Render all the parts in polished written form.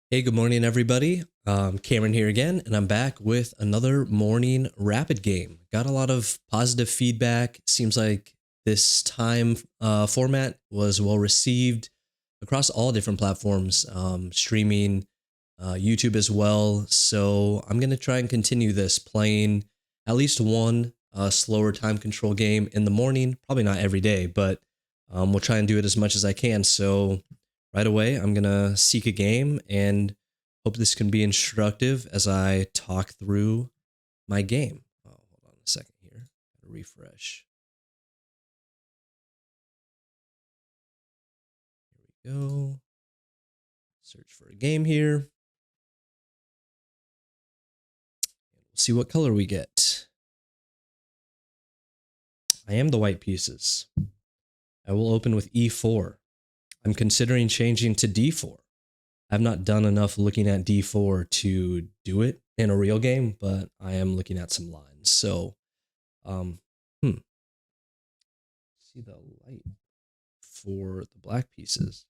Hey, good morning, everybody. Cameron here again, and I'm back with another morning rapid game. Got a lot of positive feedback. Seems like this time format was well received across all different platforms, streaming, YouTube as well. So I'm going to try and continue this playing at least one slower time control game in the morning. Probably not every day, but we'll try and do it as much as I can. So right away, I'm going to seek a game and hope this can be instructive as I talk through my game. Oh, hold on a second here. Refresh. Here we go. Search for a game here. We'll see what color we get. I am the white pieces. I will open with e4. I'm considering changing to d4. I've not done enough looking at d4 to do it in a real game, but I am looking at some lines. So, see the light for the black pieces.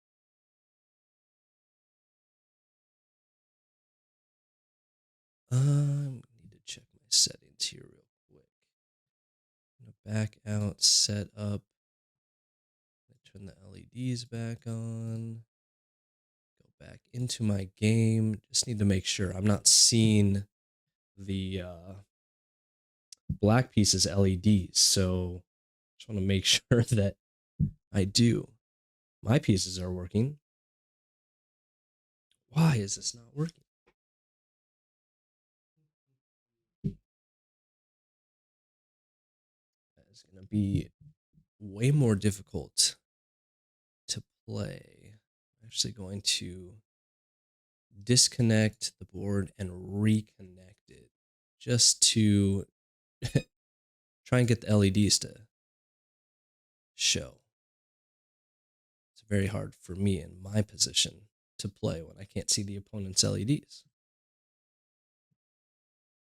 Need to check my settings here real quick. I'm gonna back out, set up. Turn the LEDs back on. Go back into my game. Just need to make sure I'm not seeing the black pieces LEDs. So just want to make sure that I do. My pieces are working. Why is this not working? That is going to be way more difficult to play. I'm actually going to disconnect the board and reconnect it just to try and get the LEDs to show. It's very hard for me in my position to play when I can't see the opponent's LEDs.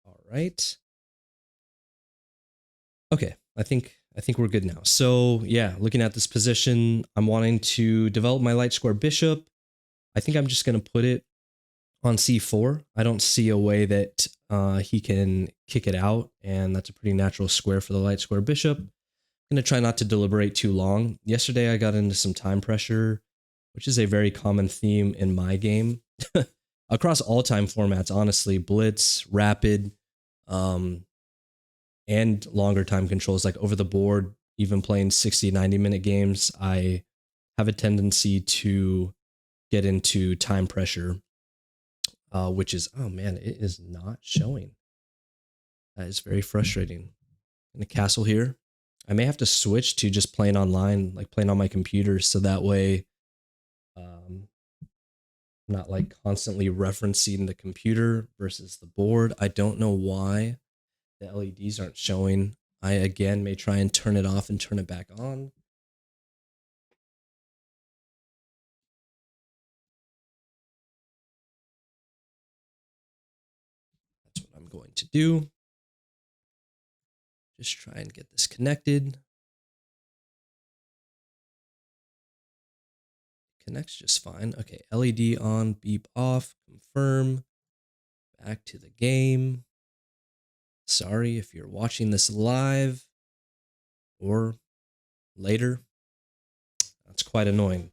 All right. Okay, I think we're good now. So yeah, looking at this position, I'm wanting to develop my light square bishop. I think I'm just going to put it on c4. I don't see a way that he can kick it out, and that's a pretty natural square for the light square bishop. I'm going to try not to deliberate too long. Yesterday I got into some time pressure, which is a very common theme in my game. Across all time formats, honestly, blitz, rapid, and longer time controls, like over the board, even playing 60, 90-minute games, I have a tendency to get into time pressure, which is, oh man, it is not showing. That is very frustrating. In the castle here, I may have to switch to just playing online, like playing on my computer, so that way I'm not like constantly referencing the computer versus the board. I don't know why the LEDs aren't showing. I again may try and turn it off and turn it back on. That's what I'm going to do. Just try and get this connected. Connects just fine. Okay, LED on, beep off, confirm. Back to the game. Sorry if you're watching this live or later. That's quite annoying.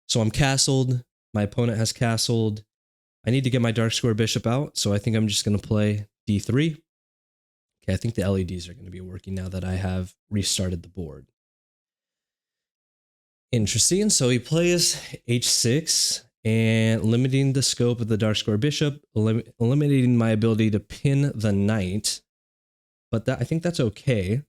So I'm castled. My opponent has castled. I need to get my dark square bishop out, so I think I'm just going to play d3. Okay, I think the LEDs are going to be working now that I have restarted the board. Interesting. So he plays h6 and limiting the scope of the dark square bishop, eliminating my ability to pin the knight. But I think that's okay.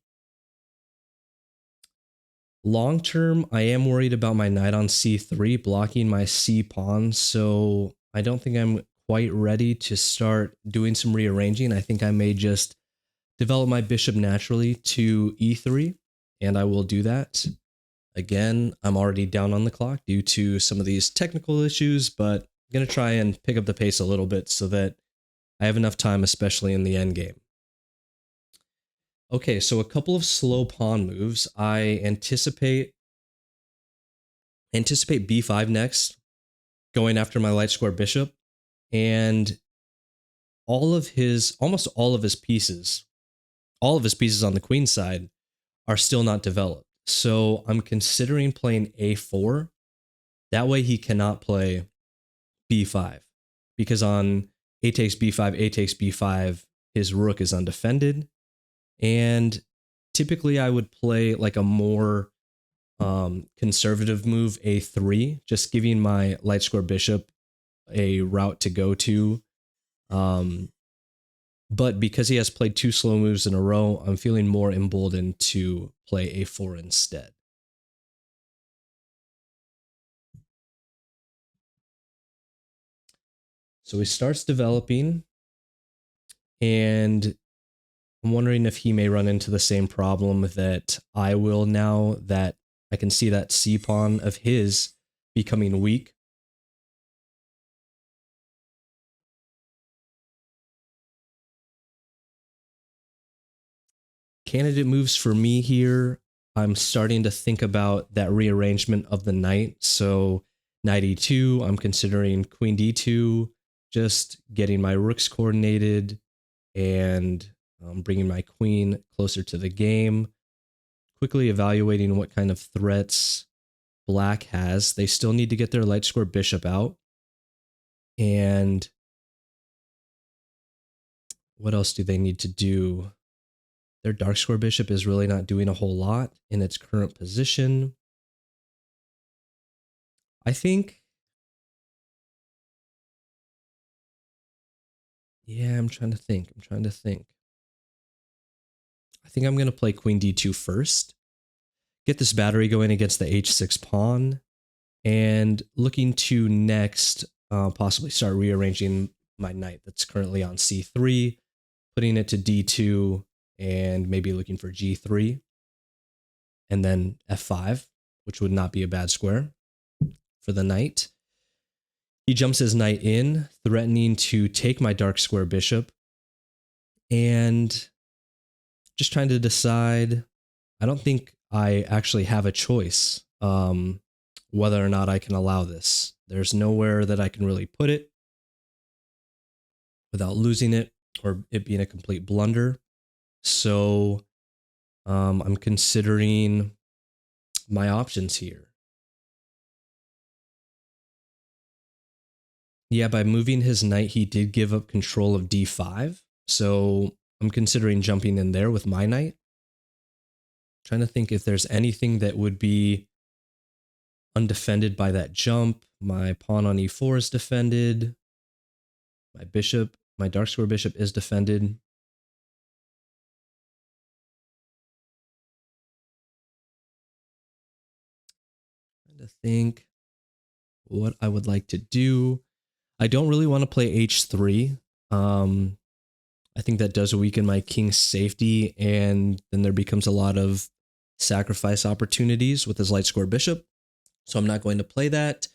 Long term, I am worried about my knight on c3 blocking my c pawn, so I don't think I'm quite ready to start doing some rearranging. I think I may just develop my bishop naturally to e3, and I will do that. Again, I'm already down on the clock due to some of these technical issues, but I'm going to try and pick up the pace a little bit so that I have enough time, especially in the end game. Okay, so a couple of slow pawn moves. I anticipate b5 next, going after my light square bishop. and almost all of his pieces on the queen side are still not developed. So I'm considering playing a4. That way he cannot play b5, because on a takes b5, his rook is undefended. And typically I would play like a more conservative move, a3, just giving my light square bishop a route to go to. But because he has played 2 slow moves in a row, I'm feeling more emboldened to play a4 instead. So he starts developing, and I'm wondering if he may run into the same problem that I will now that I can see that C pawn of his becoming weak. Candidate moves for me here. I'm starting to think about that rearrangement of the knight. So knight e2, I'm considering queen d2, just getting my rooks coordinated and bringing my queen closer to the game. Quickly evaluating what kind of threats black has. They still need to get their light square bishop out. And what else do they need to do? Their dark square bishop is really not doing a whole lot in its current position. I think, yeah, I'm trying to think. I think I'm going to play queen d2 first, get this battery going against the h6 pawn, and looking to next possibly start rearranging my knight that's currently on c3, putting it to d2, and maybe looking for g3, and then f5, which would not be a bad square for the knight. He jumps his knight in, threatening to take my dark square bishop, and just trying to decide. I don't think I actually have a choice whether or not I can allow this. There's nowhere that I can really put it without losing it or it being a complete blunder. So I'm considering my options here. Yeah, by moving his knight, he did give up control of d5. So I'm considering jumping in there with my knight. Trying to think if there's anything that would be undefended by that jump. My pawn on e4 is defended. My dark square bishop is defended. Trying to think what I would like to do. I don't really want to play h3. I think that does weaken my king's safety, and then there becomes a lot of sacrifice opportunities with his light square bishop. So I'm not going to play that.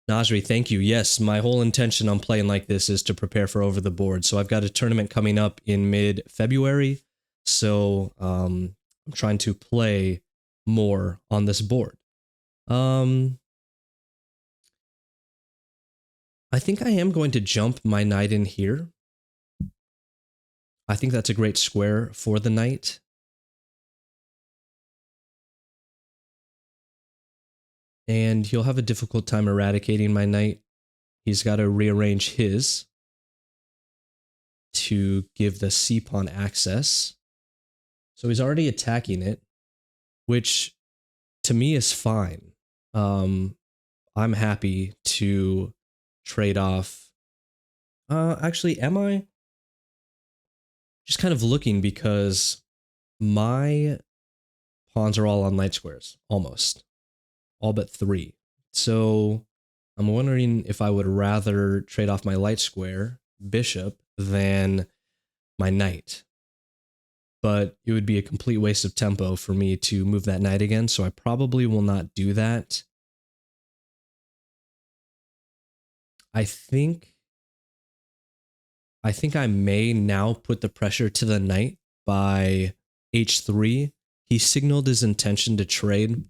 Nasri, thank you. Yes, my whole intention on playing like this is to prepare for over the board. So I've got a tournament coming up in mid-February. So I'm trying to play more on this board. I think I am going to jump my knight in here. I think that's a great square for the knight. And he'll have a difficult time eradicating my knight. He's got to rearrange his to give the c-pawn access. So he's already attacking it, which to me is fine. I'm happy to trade off. Actually, am I? Just kind of looking, because my pawns are all on light squares, almost. All but 3. So I'm wondering if I would rather trade off my light square bishop than my knight. But it would be a complete waste of tempo for me to move that knight again, so I probably will not do that. I think I may now put the pressure to the knight by h3. He signaled his intention to trade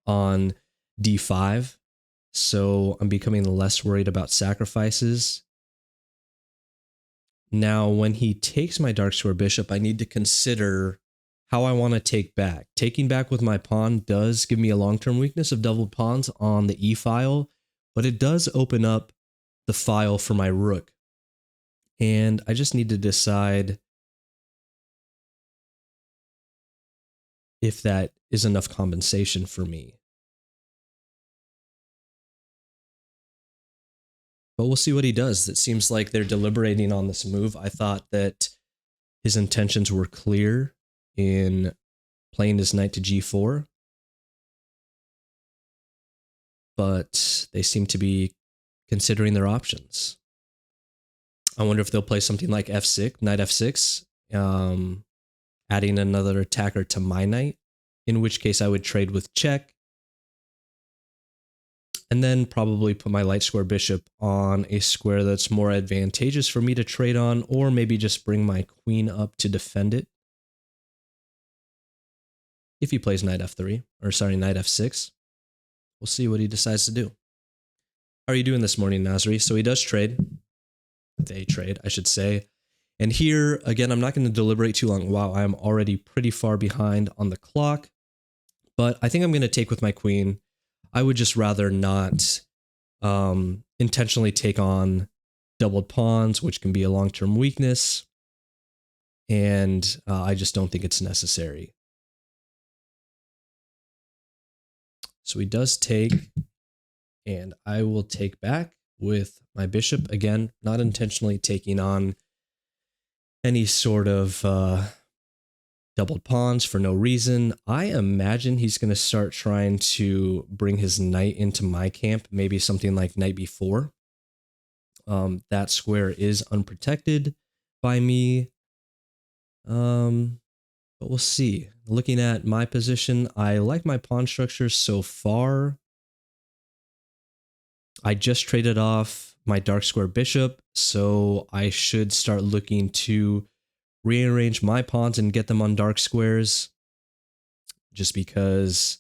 on d5, so I'm becoming less worried about sacrifices. Now, when he takes my dark square bishop, I need to consider how I want to take back. Taking back with my pawn does give me a long-term weakness of doubled pawns on the E file, but it does open up the file for my rook. And I just need to decide if that is enough compensation for me. But we'll see what he does. It seems like they're deliberating on this move. I thought that his intentions were clear in playing his knight to g4, but they seem to be considering their options. I wonder if they'll play something like f6, knight f6, adding another attacker to my knight, in which case I would trade with check, and then probably put my light square bishop on a square that's more advantageous for me to trade on, or maybe just bring my queen up to defend it. If he plays knight f3, or sorry, knight f6, we'll see what he decides to do. How are you doing this morning, Nasri? So he does trade. They trade, I should say. And here, again, I'm not going to deliberate too long. Wow, I am already pretty far behind on the clock. But I think I'm going to take with my queen. I would just rather not intentionally take on doubled pawns, which can be a long-term weakness. And I just don't think it's necessary. So he does take, and I will take back with my bishop. Again, not intentionally taking on any sort of doubled pawns for no reason. I imagine he's going to start trying to bring his knight into my camp, maybe something like knight b4. That square is unprotected by me. But we'll see. Looking at my position, I like my pawn structure so far. I just traded off my dark square bishop, so I should start looking to rearrange my pawns and get them on dark squares, just because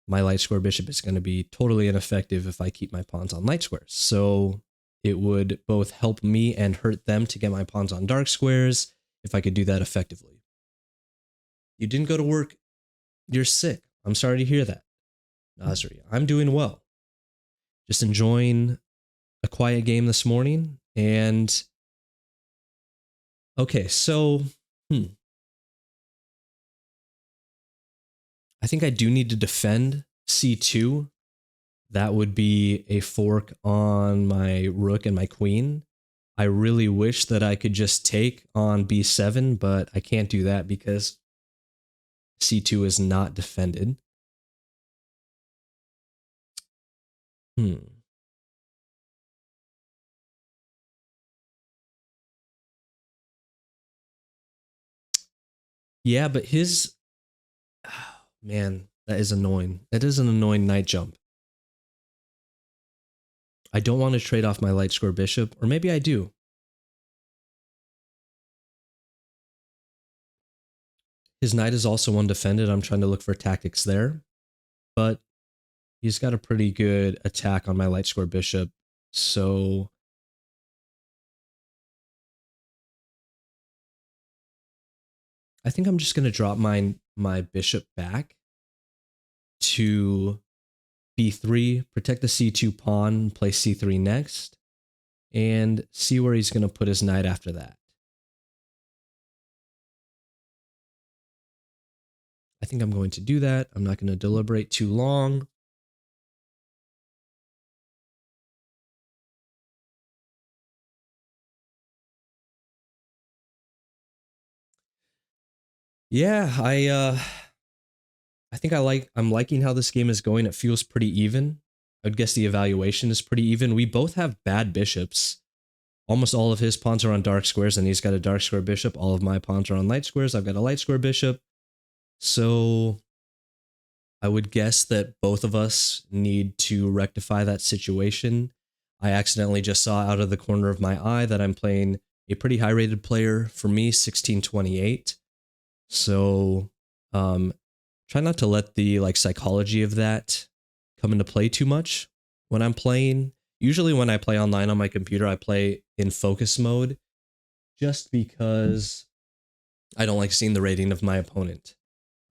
my light square bishop is going to be totally ineffective if I keep my pawns on light squares. So it would both help me and hurt them to get my pawns on dark squares if I could do that effectively. You didn't go to work. You're sick. I'm sorry to hear that, Nasri. I'm doing well. Just enjoying a quiet game this morning. And okay, so I think I do need to defend c2. That would be a fork on my rook and my queen. I really wish that I could just take on b7, but I can't do that because c2 is not defended. Yeah, but his... Oh, man, that is annoying. That is an annoying knight jump. I don't want to trade off my light square bishop, or maybe I do. His knight is also undefended. I'm trying to look for tactics there. But he's got a pretty good attack on my light square bishop. So I think I'm just going to drop my bishop back to b3, protect the c2 pawn, play c3 next, and see where he's going to put his knight after that. I think I'm going to do that. I'm not going to deliberate too long. Yeah, I think I'm liking how this game is going. It feels pretty even. I would guess the evaluation is pretty even. We both have bad bishops. Almost all of his pawns are on dark squares, and he's got a dark square bishop. All of my pawns are on light squares. I've got a light square bishop. So I would guess that both of us need to rectify that situation. I accidentally just saw out of the corner of my eye that I'm playing a pretty high-rated player. For me, 1628. So try not to let the psychology of that come into play too much when I'm playing. Usually when I play online on my computer, I play in focus mode, just because I don't like seeing the rating of my opponent.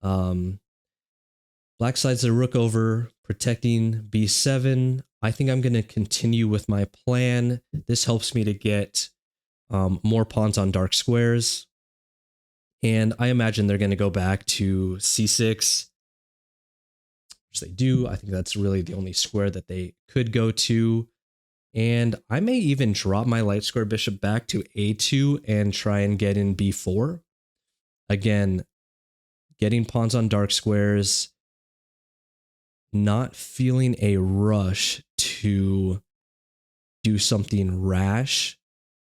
Black slides the rook over, protecting b7. I think I'm going to continue with my plan. This helps me to get more pawns on dark squares. And I imagine they're going to go back to c6, which they do. I think that's really the only square that they could go to. And I may even drop my light square bishop back to a2 and try and get in b4. Again, getting pawns on dark squares, not feeling a rush to do something rash.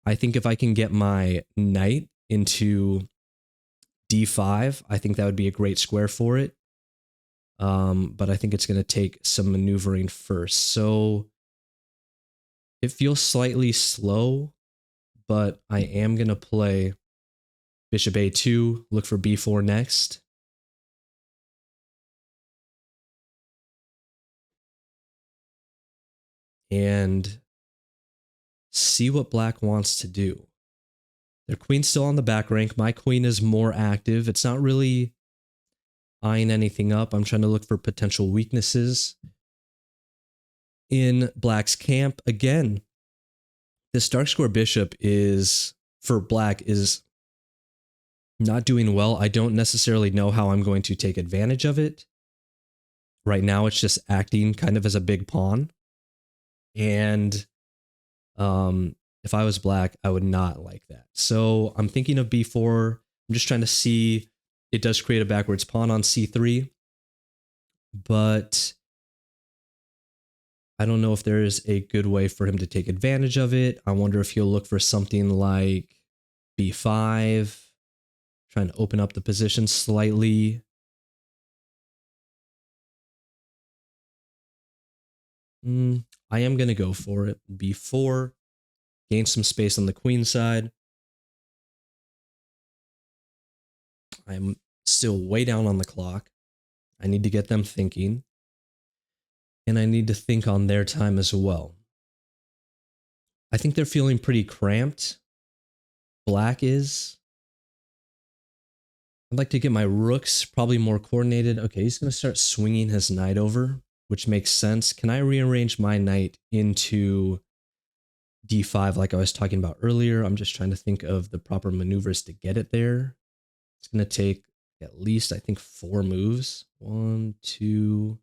I think if I can get my knight into d5, I think that would be a great square for it. But I think it's going to take some maneuvering first. So it feels slightly slow, but I am going to play bishop a2, look for b4 next. And see what black wants to do. Their queen's still on the back rank. My queen is more active. It's not really eyeing anything up. I'm trying to look for potential weaknesses in black's camp. Again, this dark square bishop is, for black, is not doing well. I don't necessarily know how I'm going to take advantage of it. Right now, it's just acting kind of as a big pawn. And if I was black, I would not like that. So I'm thinking of b4. I'm just trying to see. It does create a backwards pawn on c3, but I don't know if there is a good way for him to take advantage of it. I wonder if he'll look for something like b5, trying to open up the position slightly. I am going to go for it. b4, gain some space on the queen side. I'm still way down on the clock. I need to get them thinking. And I need to think on their time as well. I think they're feeling pretty cramped. Black is. I'd like to get my rooks probably more coordinated. Okay, he's going to start swinging his knight over, which makes sense. Can I rearrange my knight into d5 like I was talking about earlier? I'm just trying to think of the proper maneuvers to get it there. It's going to take at least, I think, 4 moves. 1, 2.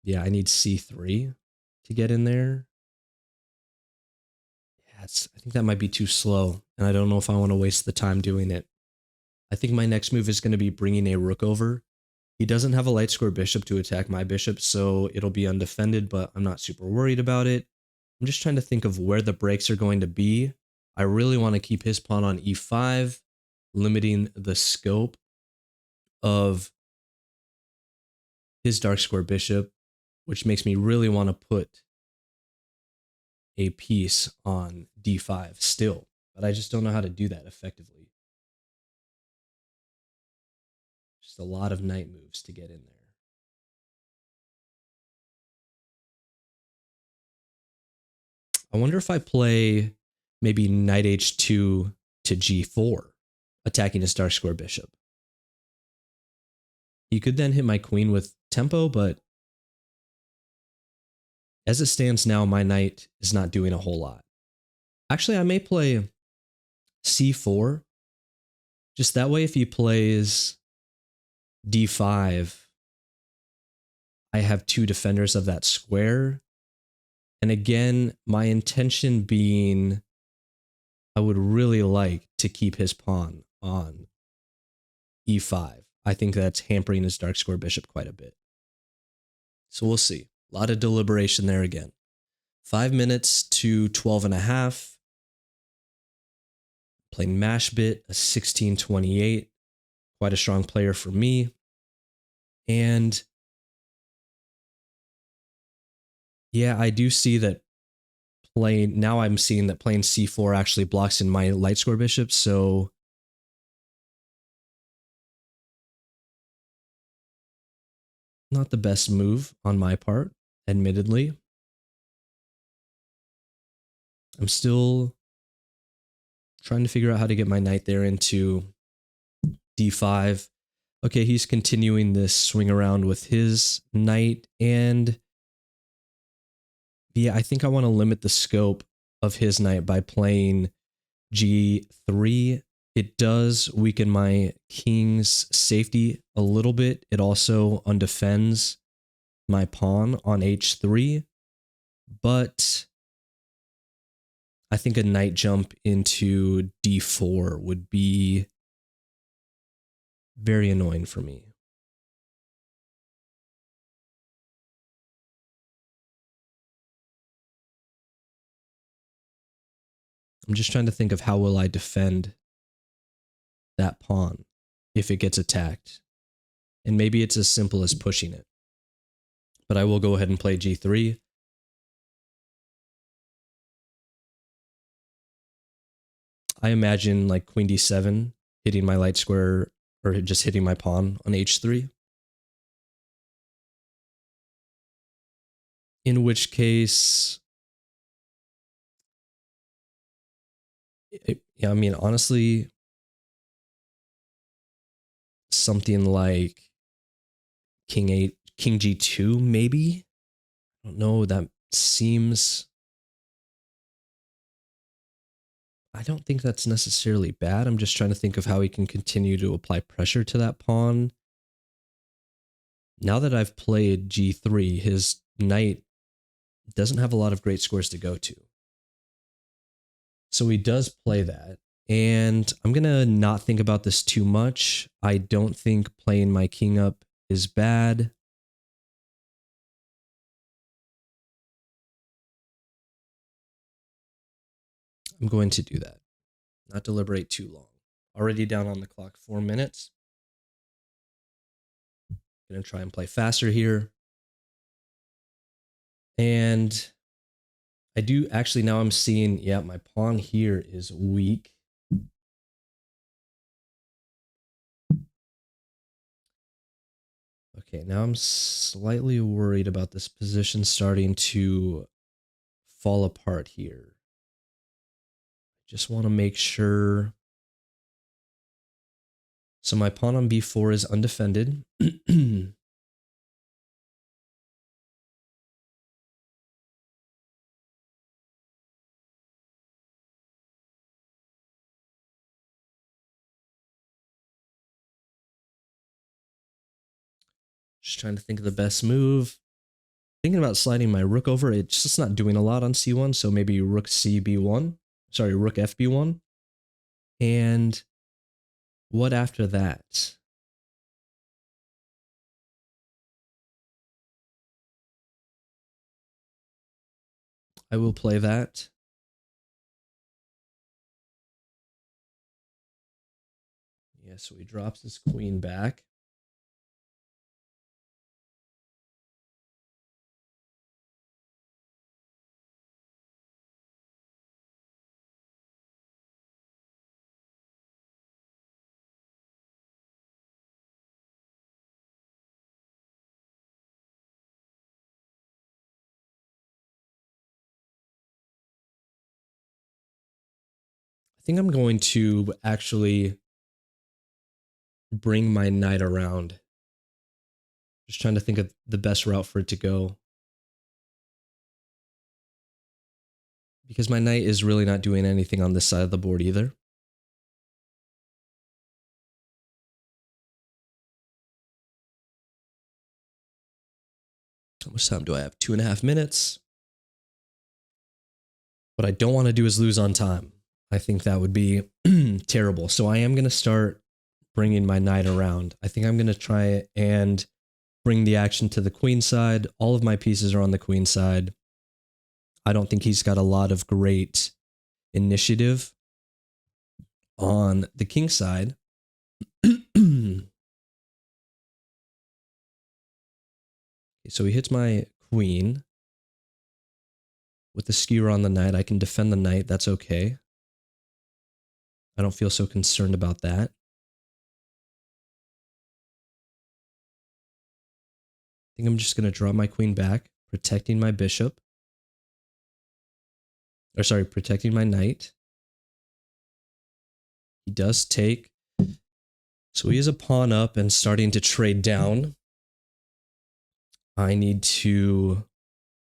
Yeah, I need c3 to get in there. Yeah, I think that might be too slow, and I don't know if I want to waste the time doing it. I think my next move is going to be bringing a rook over. He doesn't have a light square bishop to attack my bishop, so it'll be undefended, but I'm not super worried about it. I'm just trying to think of where the breaks are going to be. I really want to keep his pawn on e5, limiting the scope of his dark square bishop, which makes me really want to put a piece on d5 still, but I just don't know how to do that effectively. Just a lot of knight moves to get in there. I wonder if I play maybe knight h2 to g4, attacking his dark square bishop. He could then hit my queen with tempo, but as it stands now, my knight is not doing a whole lot. Actually, I may play c4. Just that way, if he plays d5, I have 2 defenders of that square. And again, my intention being, I would really like to keep his pawn on e5. I think that's hampering his dark square bishop quite a bit. So we'll see. A lot of deliberation there again. 5 minutes to 12.5. Playing mash bit, a 1628. Quite a strong player for me. And yeah, I do see that now I'm seeing that playing c4 actually blocks in my light square bishop, so not the best move on my part, admittedly. I'm still Trying to figure out how to get my knight there into d5. Okay, he's continuing this swing around with his knight, and yeah, I think I want to limit the scope of his knight by playing g3. It does weaken my king's safety a little bit. It also undefends my pawn on h3, but I think a knight jump into d4 would be very annoying for me. I'm just trying to think of how will I defend that pawn if it gets attacked. And maybe it's as simple as pushing it. But I will go ahead and play g3. I imagine like queen d7 hitting my light square or just hitting my pawn on h3. In which case, yeah, I mean, honestly, something like king g2 maybe. I don't know. That seems. I don't think that's necessarily bad. I'm just trying to think of how he can continue to apply pressure to that pawn. Now that I've played g3, his knight doesn't have a lot of great squares to go to. So he does play that. And I'm going to not think about this too much. I don't think playing my king up is bad. I'm going to do that. Not deliberate too long. Already down on the clock 4 minutes. Going to try and play faster here. And I do actually, now I'm seeing, yeah, my pawn here is weak. Okay, now I'm slightly worried about this position starting to fall apart here. Just want to make sure. So my pawn on b4 is undefended. Just trying to think of the best move. Thinking about sliding my rook over. It's just not doing a lot on c1, so maybe rook c b1. Sorry, rook fb1. And what after that? I will play that. Yeah, so he drops his queen back. I think I'm going to actually bring my knight around. Just trying to think of the best route for it to go. Because my knight is really not doing anything on this side of the board either. How much time do I have? 2.5 minutes. What I don't want to do is lose on time. I think that would be terrible. So I am going to start bringing my knight around. I think I'm going to try and bring the action to the queen side. All of my pieces are on the queen side. I don't think he's got a lot of great initiative on the king side. So he hits my queen. With the skewer on the knight, I can defend the knight. That's okay. I don't feel so concerned about that. I think I'm just going to draw my queen back, protecting my bishop. Or sorry, protecting my knight. He does take. So he is a pawn up and starting to trade down. I need to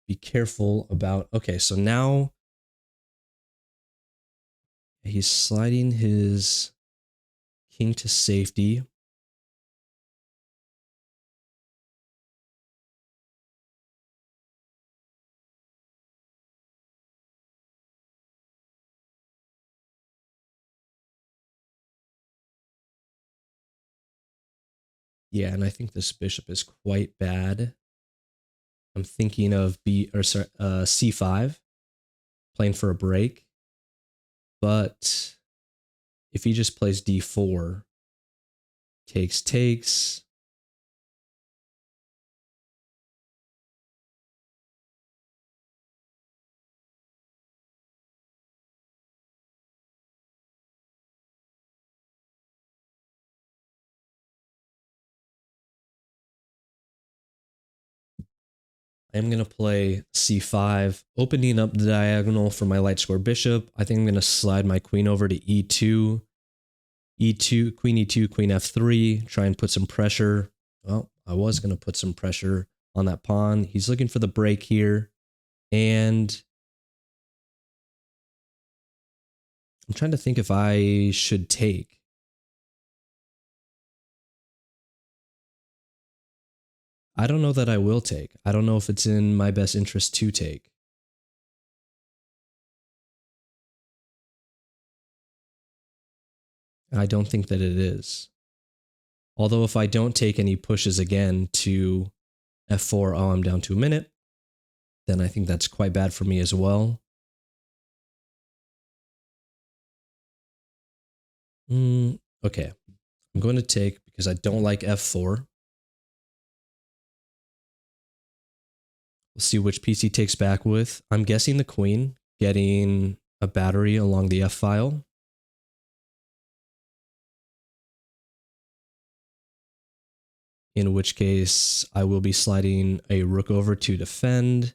be careful about... Okay, so now he's sliding his king to safety. Yeah, and I think this bishop is quite bad. I'm thinking of c5, playing for a break. But if he just plays d4, takes. I'm going to play c5, opening up the diagonal for my light square bishop. I think I'm going to slide my queen over to e2. Queen e2, queen f3, try and put some pressure. Well, I was going to put some pressure on that pawn. He's looking for the break here. And I'm trying to think if I should take. I don't know that I will take. I don't know if it's in my best interest to take. I don't think that it is. Although if I don't take and he pushes again to f4, oh, I'm down to a minute, then I think that's quite bad for me as well. Okay, I'm going to take because I don't like f4. We'll see which piece he takes back with. I'm guessing the queen, getting a battery along the f-file. In which case, I will be sliding a rook over to defend.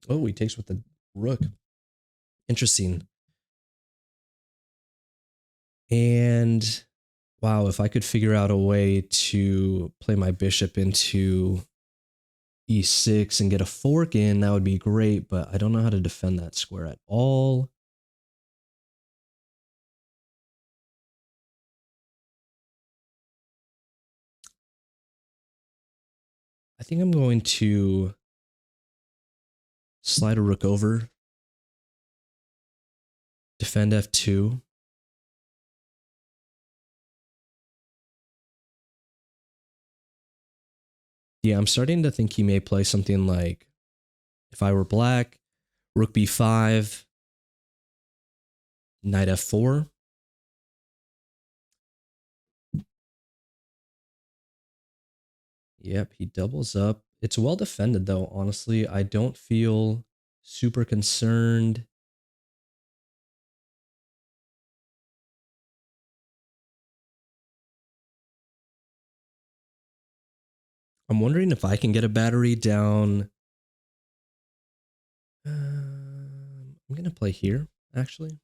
Oh, he takes with the rook. Interesting. And wow, if I could figure out a way to play my bishop into e6 and get a fork in, that would be great, but I don't know how to defend that square at all. I think I'm going to slide a rook over, defend f2. Yeah, I'm starting to think he may play something like, if I were black, rook b5, knight f4. Yep, he doubles up. It's well defended, though, honestly. I don't feel super concerned. I'm wondering if I can get a battery down. I'm going to play here, actually.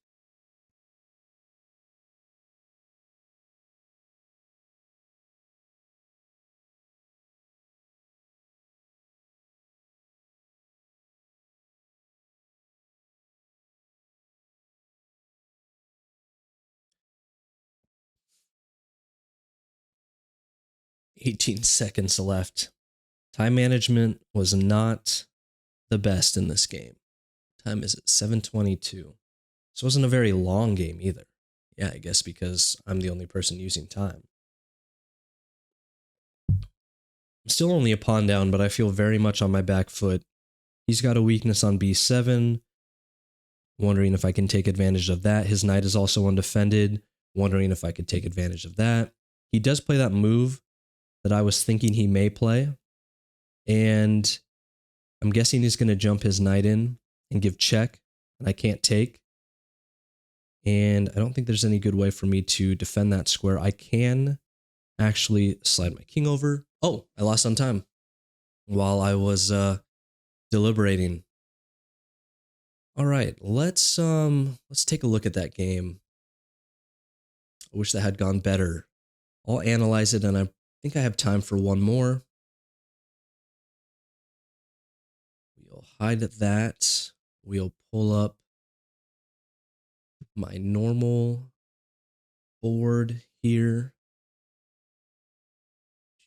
"18 seconds left. Time management was not the best in this game. Time is at 7:22. This wasn't a very long game either. Yeah, I guess because I'm the only person using time. I'm still only a pawn down, but I feel very much on my back foot. He's got a weakness on b7. Wondering if I can take advantage of that. His knight is also undefended. Wondering if I could take advantage of that. He does play that move that I was thinking he may play. And I'm guessing he's going to jump his knight in and give check. And I can't take. And I don't think there's any good way for me to defend that square. I can actually slide my king over. Oh, I lost on time. while I was deliberating. All right, let's take a look at that game. I wish that had gone better. I'll analyze it, and I think I have time for one more. We'll hide that. We'll pull up my normal board here.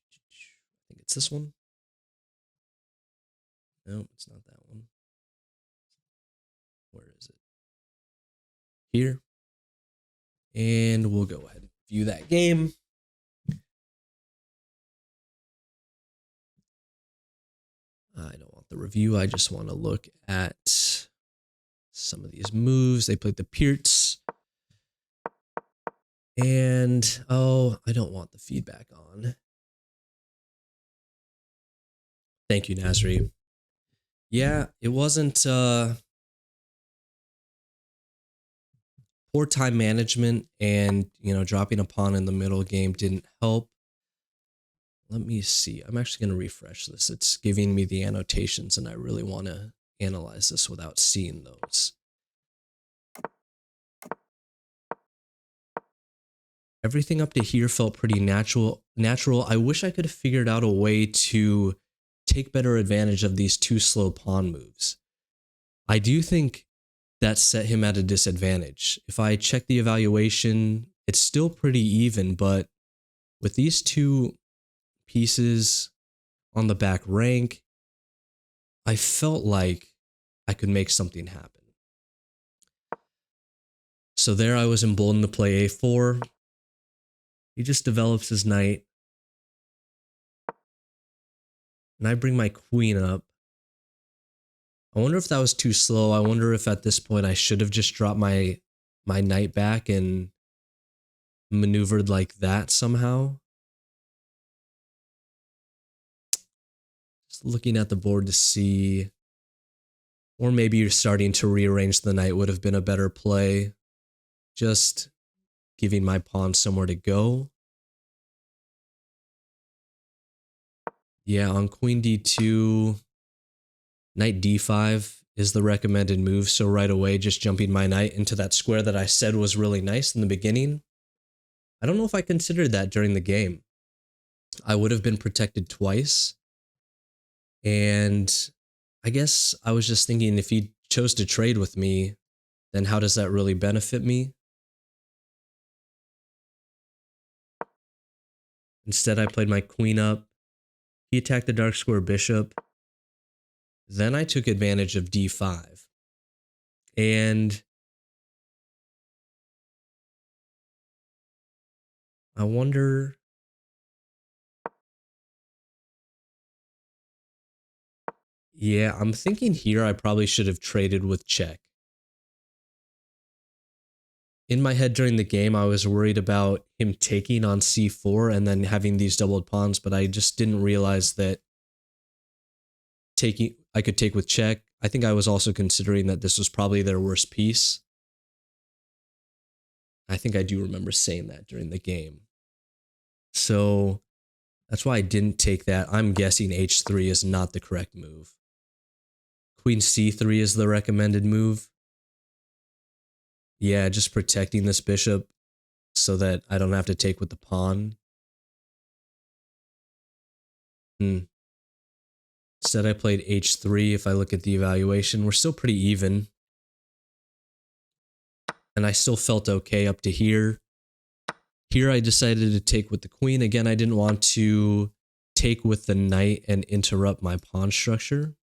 I think it's this one. No, it's not that one. Where is it? Here. And we'll go ahead and view that game. I don't want the review. I just want to look at some of these moves. They played the Pirc. And, oh, I don't want the feedback on. Thank you, Nasri. Yeah, it wasn't poor time management, and, dropping a pawn in the middle game didn't help. Let me see. I'm actually going to refresh this. It's giving me the annotations, and I really want to analyze this without seeing those. Everything up to here felt pretty natural. I wish I could have figured out a way to take better advantage of these two slow pawn moves. I do think that set him at a disadvantage. If I check the evaluation, it's still pretty even, but with these two pieces on the back rank, I felt like I could make something happen. So there I was emboldened to play a4. He just develops his knight. And I bring my queen up. I wonder if that was too slow. I wonder if at this point I should have just dropped my knight back and maneuvered like that somehow. Just looking at the board to see. Or maybe you're starting to rearrange the knight would have been a better play. Just giving my pawn somewhere to go. Yeah, on queen d2, knight d5 is the recommended move. So right away, just jumping my knight into that square that I said was really nice in the beginning. I don't know if I considered that during the game. I would have been protected twice. And I guess I was just thinking, if he chose to trade with me, then how does that really benefit me? Instead, I played my queen up. He attacked the dark square bishop. Then I took advantage of d5. And I wonder... Yeah, I'm thinking here I probably should have traded with check. In my head during the game, I was worried about him taking on c4 and then having these doubled pawns, but I just didn't realize that I could take with check. I think I was also considering that this was probably their worst piece. I think I do remember saying that during the game. So that's why I didn't take that. I'm guessing h3 is not the correct move. Queen c3 is the recommended move. Yeah, just protecting this bishop so that I don't have to take with the pawn. Instead, I played h3. If I look at the evaluation, we're still pretty even. And I still felt okay up to here. Here, I decided to take with the queen. Again, I didn't want to take with the knight and interrupt my pawn structure.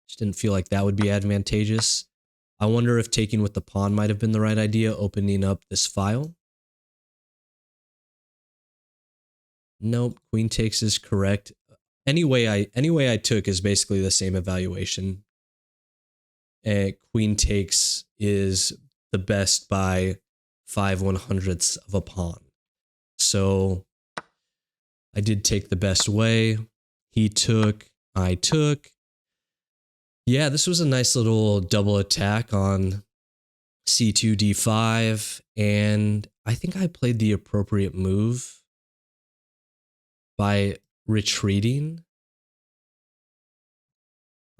Just didn't feel like that would be advantageous. I wonder if taking with the pawn might have been the right idea, opening up this file. Nope, queen takes is correct. Any way I took is basically the same evaluation. Queen takes is the best by 5/100ths of a pawn. So I did take the best way. He took, I took. Yeah, this was a nice little double attack on c2, d5, and I think I played the appropriate move by retreating.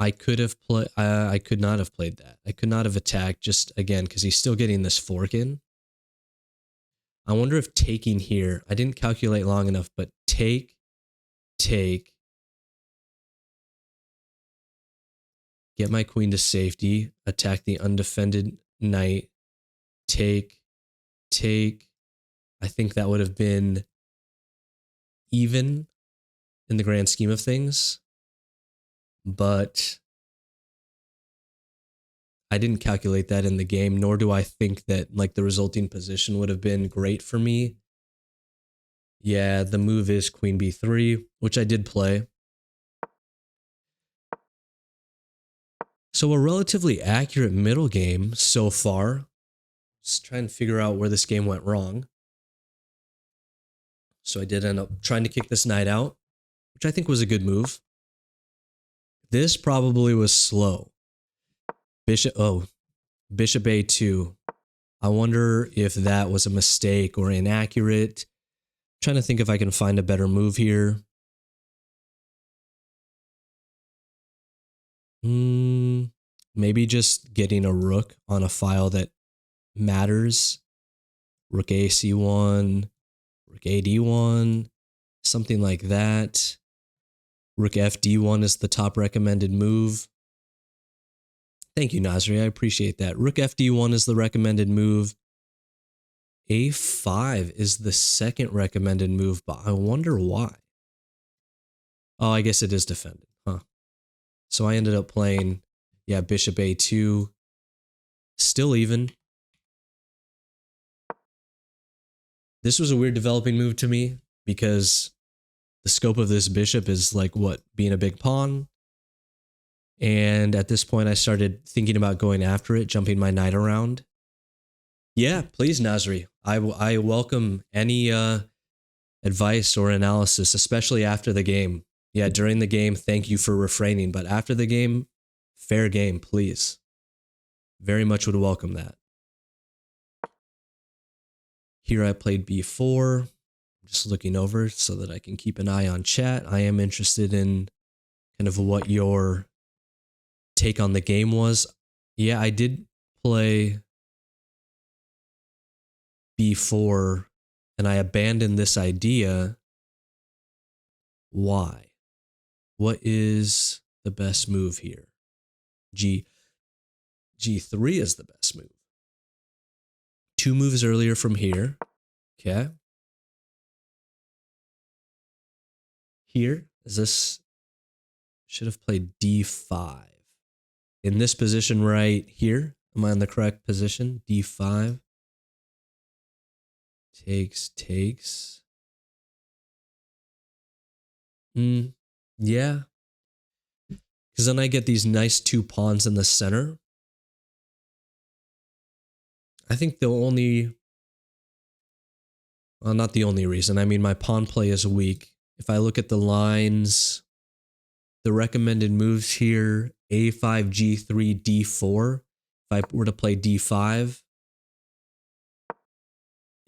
I could have played. I could not have played that. I could not have attacked just again because he's still getting this fork in. I wonder if taking here. I didn't calculate long enough, but take. Get my queen to safety. Attack the undefended knight. Take. I think that would have been even in the grand scheme of things. But I didn't calculate that in the game, nor do I think that like the resulting position would have been great for me. Yeah, the move is queen b3, which I did play. So a relatively accurate middle game so far. Just trying to figure out where this game went wrong. So I did end up trying to kick this knight out, which I think was a good move. This probably was slow. Bishop a2. I wonder if that was a mistake or inaccurate. I'm trying to think if I can find a better move here. Maybe just getting a rook on a file that matters. Rook a c1, rook a d1, something like that. Rook f d1 is the top recommended move. Thank you, Nasri. I appreciate that. Rook f d1 is the recommended move. a5 is the second recommended move, but I wonder why. Oh, I guess it is defended, huh? So I ended up playing, yeah, bishop a2. Still even. This was a weird developing move to me because the scope of this bishop is like what? Being a big pawn. And at this point, I started thinking about going after it, jumping my knight around. Yeah, please, Nasri. I welcome any advice or analysis, especially after the game. Yeah, during the game, thank you for refraining. But after the game, fair game, please. Very much would welcome that. Here I played b4. I'm just looking over so that I can keep an eye on chat. I am interested in kind of what your take on the game was. Yeah, I did play b4 and I abandoned this idea. Why? What is the best move here? G3 is the best move. 2 moves earlier from here. Okay. Here is this. Should have played d5. In this position right here. Am I in the correct position? d5. Takes. Yeah. Because then I get these nice 2 pawns in the center. I think the only... Well, not the only reason. I mean, my pawn play is weak. If I look at the lines, the recommended moves here, a5, g3, d4. If I were to play d5,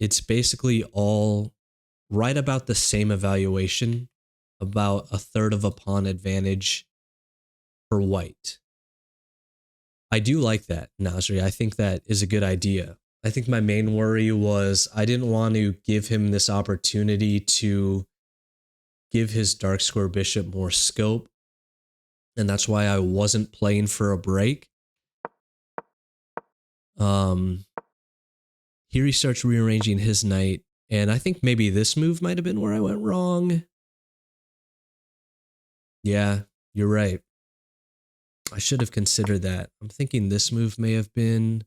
it's basically all right about the same evaluation, about a third of a pawn advantage for white. I do like that, Nasri. I think that is a good idea. I think my main worry was I didn't want to give him this opportunity to give his dark square bishop more scope. And that's why I wasn't playing for a break. Here he starts rearranging his knight. And I think maybe this move might have been where I went wrong. Yeah, you're right. I should have considered that. I'm thinking this move may have been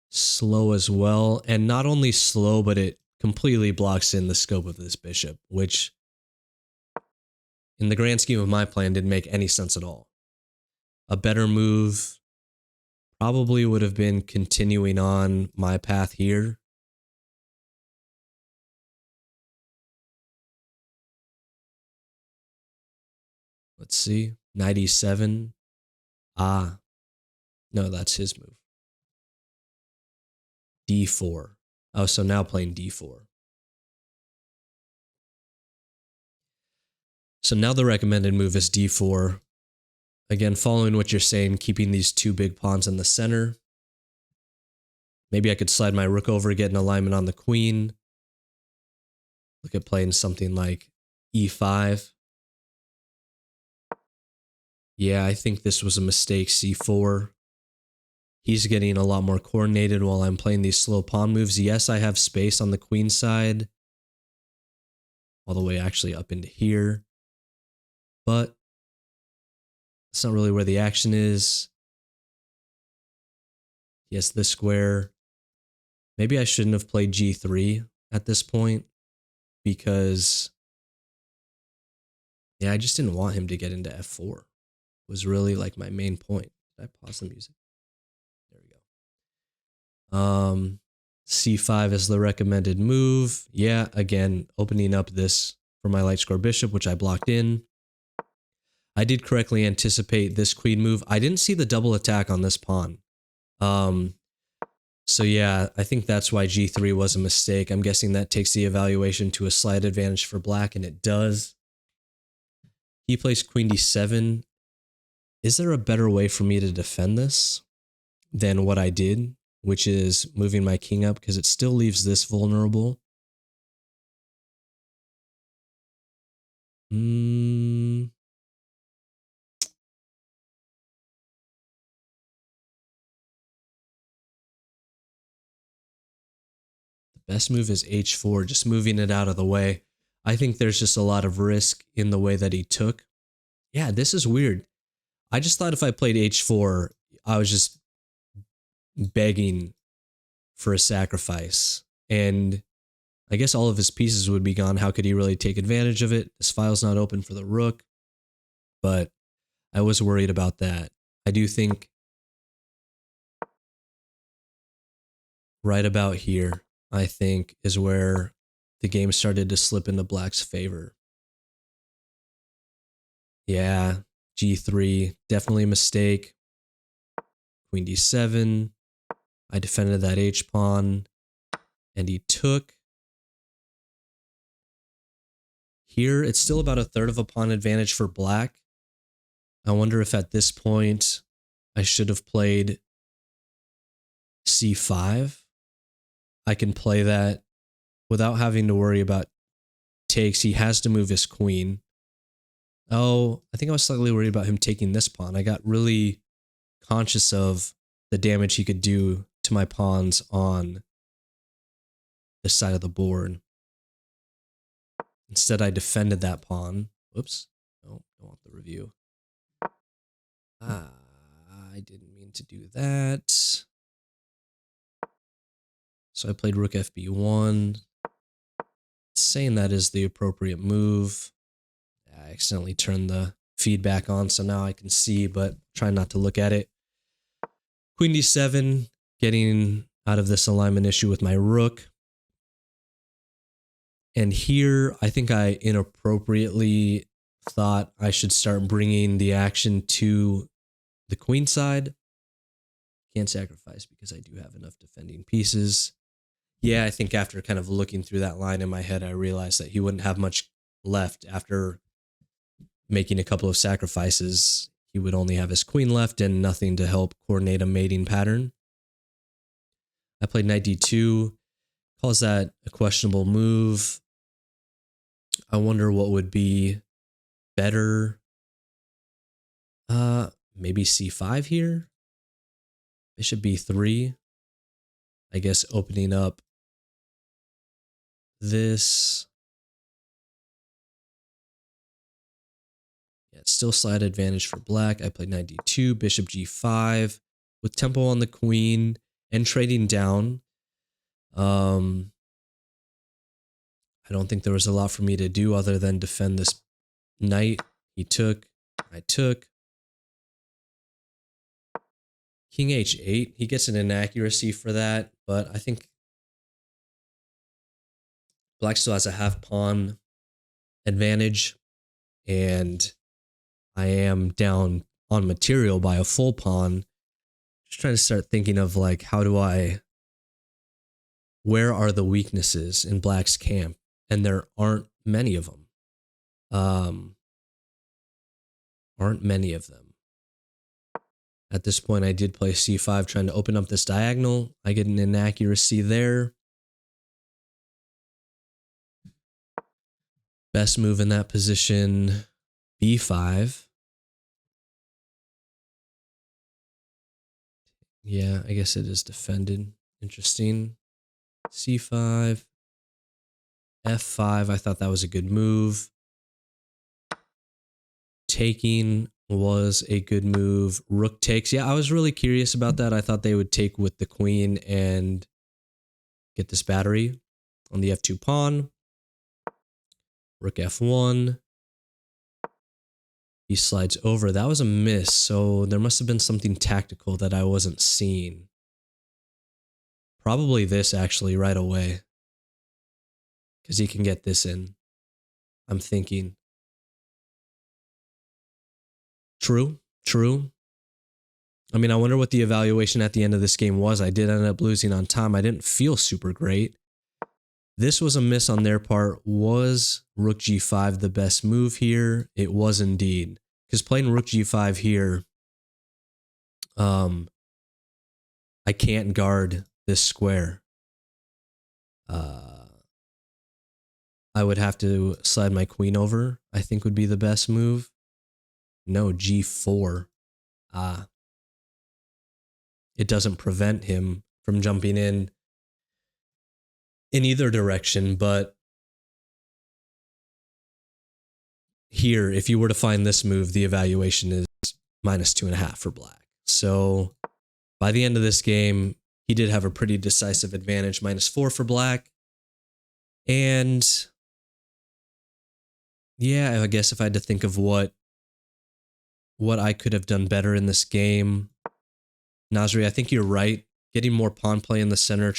slow as well. And not only slow, but it completely blocks in the scope of this bishop, which in the grand scheme of my plan didn't make any sense at all. A better move probably would have been continuing on my path here. Let's see. Knight e7. Ah. No, that's his move. d4. Oh, so now playing d4. So now the recommended move is d4. Again, following what you're saying, keeping these two big pawns in the center. Maybe I could slide my rook over, get an alignment on the queen. Look at playing something like e5. Yeah, I think this was a mistake, c4. He's getting a lot more coordinated while I'm playing these slow pawn moves. Yes, I have space on the queen side, all the way actually up into here. But that's not really where the action is. He has this square. Maybe I shouldn't have played g3 at this point because, yeah, I just didn't want him to get into f4. Was really like my main point. Did I pause the music? There we go. C5 is the recommended move. Yeah, again, opening up this for my light square bishop, which I blocked in. I did correctly anticipate this queen move. I didn't see the double attack on this pawn. So yeah, I think that's why g3 was a mistake. I'm guessing that takes the evaluation to a slight advantage for black, and it does. He plays queen d7. Is there a better way for me to defend this than what I did, which is moving my king up, because it still leaves this vulnerable? The best move is h4, just moving it out of the way. I think there's just a lot of risk in the way that he took. Yeah, this is weird. I just thought if I played h4, I was just begging for a sacrifice. And I guess all of his pieces would be gone. How could he really take advantage of it? This file's not open for the rook. But I was worried about that. I do think right about here, I think, is where the game started to slip into black's favor. Yeah, g3, definitely a mistake. Queen d7. I defended that h-pawn, and he took. Here, it's still about a third of a pawn advantage for black. I wonder if at this point I should have played c5. I can play that without having to worry about takes. He has to move his queen. Oh, I think I was slightly worried about him taking this pawn. I got really conscious of the damage he could do to my pawns on this side of the board. Instead, I defended that pawn. Whoops. No, don't want the review. I didn't mean to do that. So I played rook fb1. Saying that is the appropriate move. I accidentally turned the feedback on, so now I can see, but try not to look at it. Queen d7, getting out of this alignment issue with my rook. And here, I think I inappropriately thought I should start bringing the action to the queen side. Can't sacrifice because I do have enough defending pieces. Yeah, I think after kind of looking through that line in my head, I realized that he wouldn't have much left after making a couple of sacrifices. He would only have his queen left and nothing to help coordinate a mating pattern. I played knight d2. Calls that a questionable move. I wonder what would be better. Maybe c5 here. Bishop b3. I guess opening up this. Yeah, it's still slight advantage for black. I played knight d2, bishop g5 with tempo on the queen and trading down. I don't think there was a lot for me to do other than defend this knight. He took, I took. King h8, he gets an inaccuracy for that, but I think black still has a half pawn advantage, and I am down on material by a full pawn. Just trying to start thinking of like, where are the weaknesses in black's camp? And there aren't many of them. At this point, I did play c5, trying to open up this diagonal. I get an inaccuracy there. Best move in that position, b5. Yeah, I guess it is defended. Interesting. c5. f5, I thought that was a good move. Taking was a good move. Rook takes. Yeah, I was really curious about that. I thought they would take with the queen and get this battery on the f2 pawn. Rook f1. He slides over. That was a miss, so there must have been something tactical that I wasn't seeing. Probably this, actually, right away. Because he can get this in. I'm thinking. True. I mean, I wonder what the evaluation at the end of this game was. I did end up losing on time. I didn't feel super great. This was a miss on their part. Was rook g5 the best move here? It was indeed. Because playing rook g5 here, I can't guard this square. I would have to slide my queen over, I think would be the best move. No, g4. It doesn't prevent him from jumping in either direction, but here, if you were to find this move, the evaluation is -2.5 for black. So by the end of this game, he did have a pretty decisive advantage, -4 for black. And yeah, I guess if I had to think of what I could have done better in this game, Nasri, I think you're right. Getting more pawn play in the center,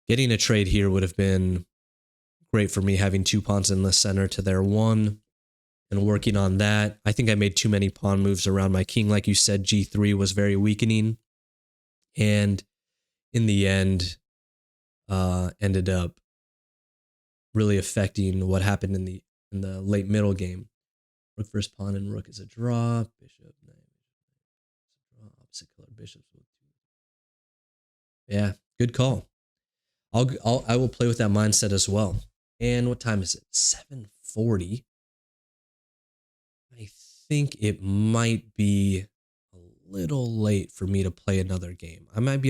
getting a trade here would have been great for me, having 2 pawns in the center to their 1 and working on that. I think I made too many pawn moves around my king. Like you said, g3 was very weakening. And in the end, ended up really affecting what happened in the late middle game. Rook first pawn and rook is a draw. Bishop, opposite color bishops. Yeah, good call. I will play with that mindset as well. And what time is it? 7:40. I think it might be a little late for me to play another game. I might be